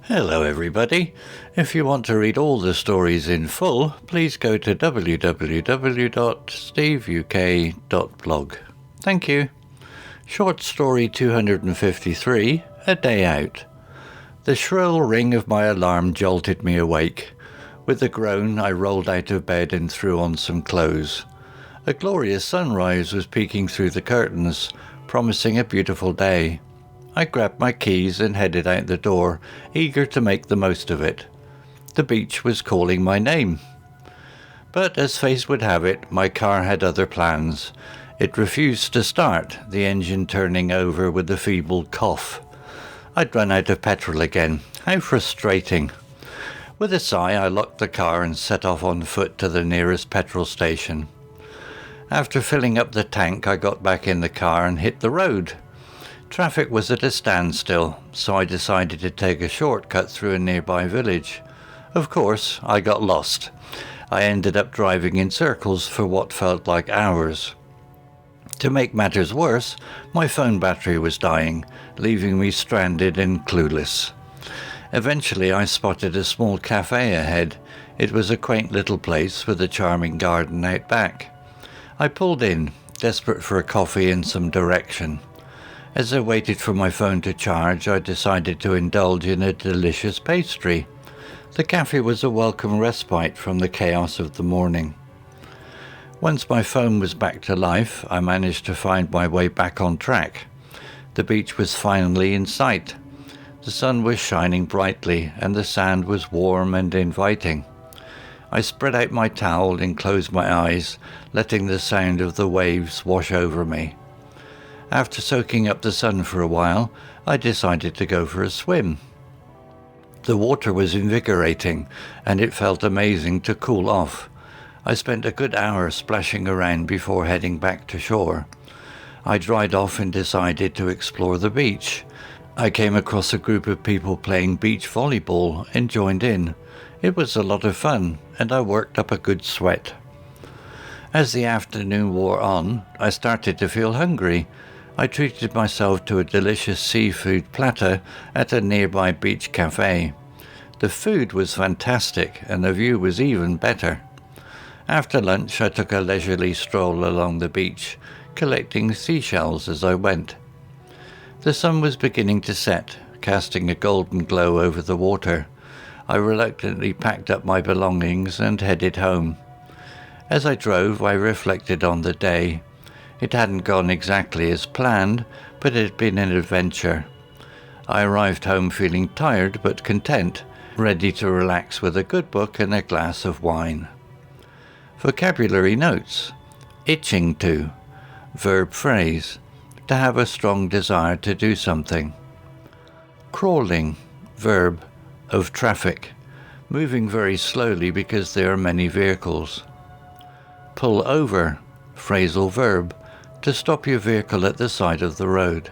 Hello everybody. If you want to read all the stories in full, please go to www.steveuk.blog. Thank you. Short story 253, A Day Out. The shrill ring of my alarm jolted me awake. With a groan, I rolled out of bed and threw on some clothes. A glorious sunrise was peeking through the curtains, promising a beautiful day. I grabbed my keys and headed out the door, eager to make the most of it. The beach was calling my name. But as fate would have it, my car had other plans. It refused to start, the engine turning over with a feeble cough. I'd run out of petrol again. How frustrating. With a sigh, I locked the car and set off on foot to the nearest petrol station. After filling up the tank, I got back in the car and hit the road. Traffic was at a standstill, so I decided to take a shortcut through a nearby village. Of course, I got lost. I ended up driving in circles for what felt like hours. To make matters worse, my phone battery was dying, leaving me stranded and clueless. Eventually, I spotted a small cafe ahead. It was a quaint little place with a charming garden out back. I pulled in, desperate for a coffee and some direction. As I waited for my phone to charge, I decided to indulge in a delicious pastry. The cafe was a welcome respite from the chaos of the morning. Once my phone was back to life, I managed to find my way back on track. The beach was finally in sight. The sun was shining brightly, and the sand was warm and inviting. I spread out my towel and closed my eyes, letting the sound of the waves wash over me. After soaking up the sun for a while, I decided to go for a swim. The water was invigorating, and it felt amazing to cool off. I spent a good hour splashing around before heading back to shore. I dried off and decided to explore the beach. I came across a group of people playing beach volleyball and joined in. It was a lot of fun, and I worked up a good sweat. As the afternoon wore on, I started to feel hungry. I treated myself to a delicious seafood platter at a nearby beach cafe. The food was fantastic, and the view was even better. After lunch, I took a leisurely stroll along the beach, collecting seashells as I went. The sun was beginning to set, casting a golden glow over the water. I reluctantly packed up my belongings and headed home. As I drove, I reflected on the day. It hadn't gone exactly as planned, but it had been an adventure. I arrived home feeling tired but content, ready to relax with a good book and a glass of wine. Vocabulary notes. Itching to. Verb phrase. To have a strong desire to do something. Crawling. Verb. Of traffic. Moving very slowly because there are many vehicles. Pull over. Phrasal verb. To stop your vehicle at the side of the road.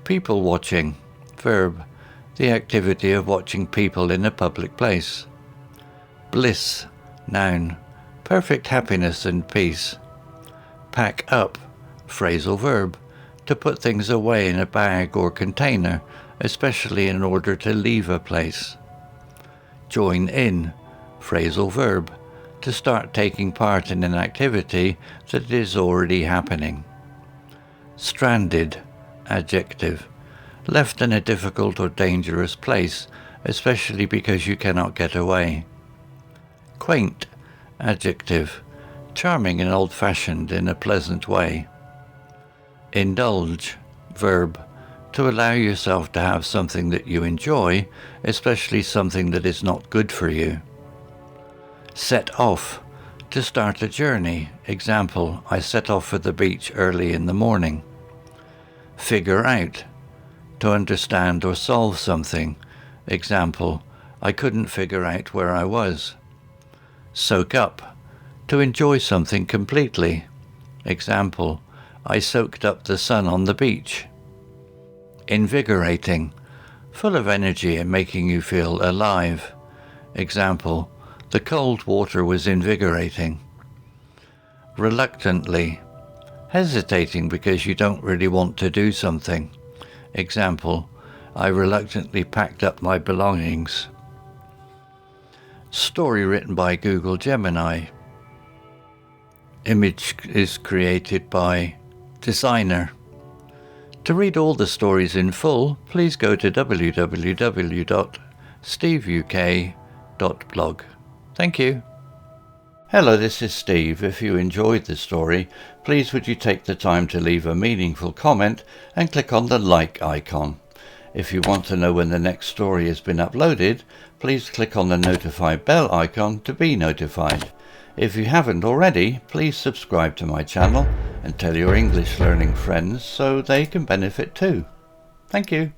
People watching. Verb. The activity of watching people in a public place. Bliss. Noun. Perfect happiness and peace. Pack up. Phrasal verb. To put things away in a bag or container, especially in order to leave a place. Join in. Phrasal verb. To start taking part in an activity that is already happening. Stranded. Adjective. Left in a difficult or dangerous place, especially because you cannot get away. Quaint. Adjective. Charming and old-fashioned in a pleasant way. Indulge. Verb. To allow yourself to have something that you enjoy, especially something that is not good for you. Set off. To start a journey. Example, I set off for the beach early in the morning. Figure out. To understand or solve something. Example, I couldn't figure out where I was. Soak up. To enjoy something completely. Example, I soaked up the sun on the beach. Invigorating. Full of energy and making you feel alive. Example, the cold water was invigorating. Reluctantly. Hesitating because you don't really want to do something. Example, I reluctantly packed up my belongings. Story written by Google Gemini. Image is created by designer. To read all the stories in full, please go to www.steveuk.blog. Thank you. Hello, this is Steve. If you enjoyed the story, please would you take the time to leave a meaningful comment and click on the like icon. If you want to know when the next story has been uploaded, please click on the notify bell icon to be notified. If you haven't already, please subscribe to my channel and tell your English learning friends so they can benefit too. Thank you.